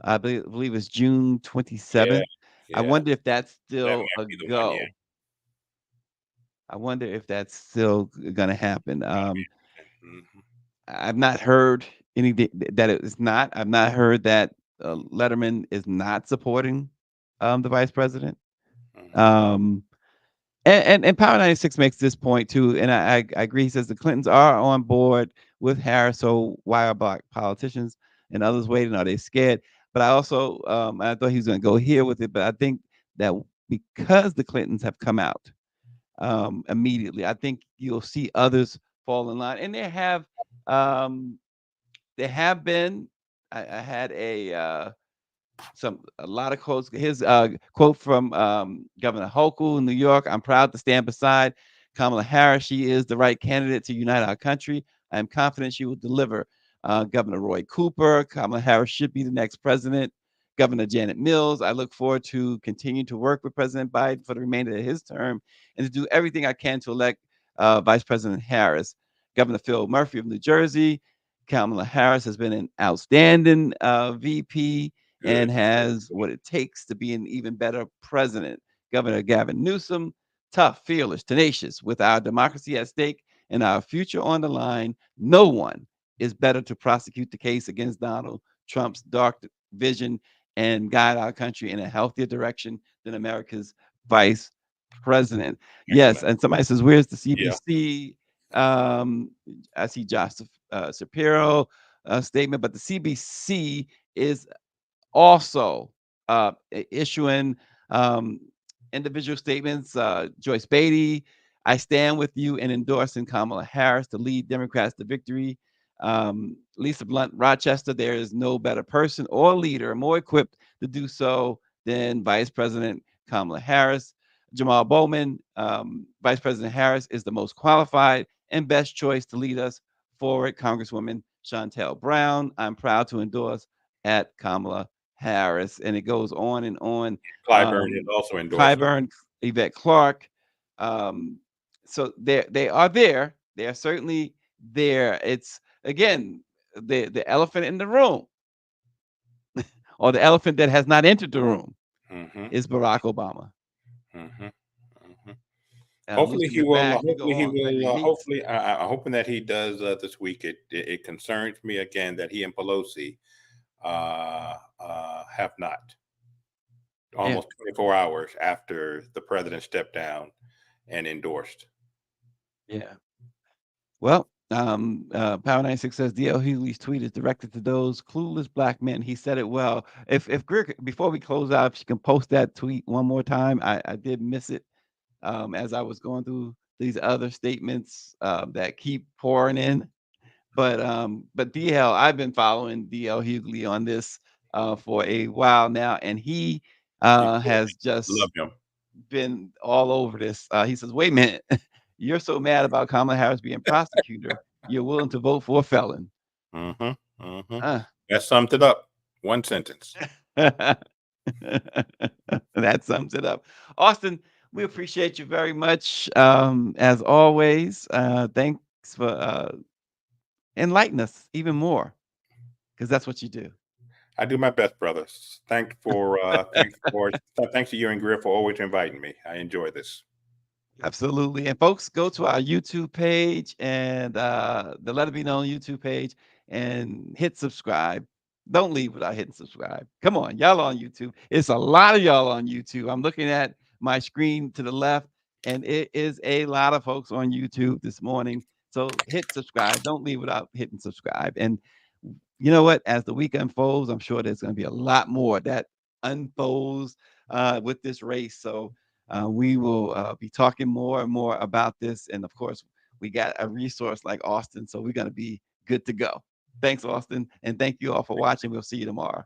I believe it's June Yeah, 27th. I yeah, wonder if that's that still might a be the one. Yeah. go. I wonder if that's still going to happen. Mhm. I've not heard that it is not. I've not heard that Letterman is not supporting the vice president. Mhm. Um, and Power 96 makes this point too, and I agree. He says the Clintons are on board with Harris, so why are black politicians and others waiting? Are they scared? But I also I thought he was going to go here with it, but I think that because the Clintons have come out immediately, I think you'll see others fall in line, and um, there have been. I had a lot of quotes. His quote from Governor Hochul in New York: "I'm proud to stand beside Kamala Harris. She is the right candidate to unite our country. I am confident she will deliver." Governor Roy Cooper: "Kamala Harris should be the next president." Governor Janet Mills: "I look forward to continue to work with President Biden for the remainder of his term and to do everything I can to elect Vice President Harris." Governor Phil Murphy of New Jersey: "Kamala Harris has been an outstanding VP and Good. has what it takes to be an even better president." Governor Gavin Newsom: "Tough, fearless, tenacious. With our democracy at stake and our future on the line, no one is better to prosecute the case against Donald Trump's dark vision and guide our country in a healthier direction than America's vice president." Yes, Excellent. and somebody says, "Where's the Yeah. CBC?" I see Josh Shapiro statement, but the CBC is also issuing um, individual statements. Joyce Beatty, I stand with you in endorsing Kamala Harris to lead Democrats to victory. Lisa Blunt, Rochester, there is no better person or leader more equipped to do so than Vice President Kamala Harris. Jamal Bowman, Vice President Harris is the most qualified and best choice to lead us forward. Congresswoman Shontel Brown, I'm proud to endorse at Kamala Harris. And it goes on and on. Clyburn is also endorsed. Clyburn, Yvette Clark. So they are there. They are certainly there. It's again the elephant in the room, or the elephant that has not entered the room, is Barack Obama. Hopefully Lucy, he you're will. back. You go Hopefully he on, Gregory will. Meeks. Hopefully, I'm hoping that he does this week. It concerns me again that he and Pelosi have not. Almost 24 hours after the president stepped down and endorsed. Yeah. Well, Power 96 says D.L. Hughley's tweet is directed to those clueless black men. He said it well. If Greer, before we close out, if you can post that tweet one more time, I did miss it as I was going through these other statements that keep pouring in. But DL, I've been following DL Hughley on this for a while now, and he has just Love him. been all over this. He says, "Wait a minute, you're so mad about Kamala Harris being prosecutor, you're willing to vote for a felon." That summed it up. One sentence. That sums it up. Austin, we appreciate you very much. As always, thanks for enlightening us even more, because that's what you do. I do my best, brothers. Thanks to you and Greer for always inviting me. I enjoy this. Absolutely. And folks, go to our YouTube page and the Let It Be Known YouTube page and hit subscribe. Don't leave without hitting subscribe. Come on, y'all on YouTube. It's a lot of y'all on YouTube. I'm looking at my screen to the left, and it is a lot of folks on YouTube this morning. So hit subscribe. Don't leave without hitting subscribe. And you know what? As the week unfolds, I'm sure there's going to be a lot more that unfolds with this race. So we will be talking more and more about this. And of course, we got a resource like Austin. So we're going to be good to go. Thanks, Austin. And thank you all for watching. We'll see you tomorrow.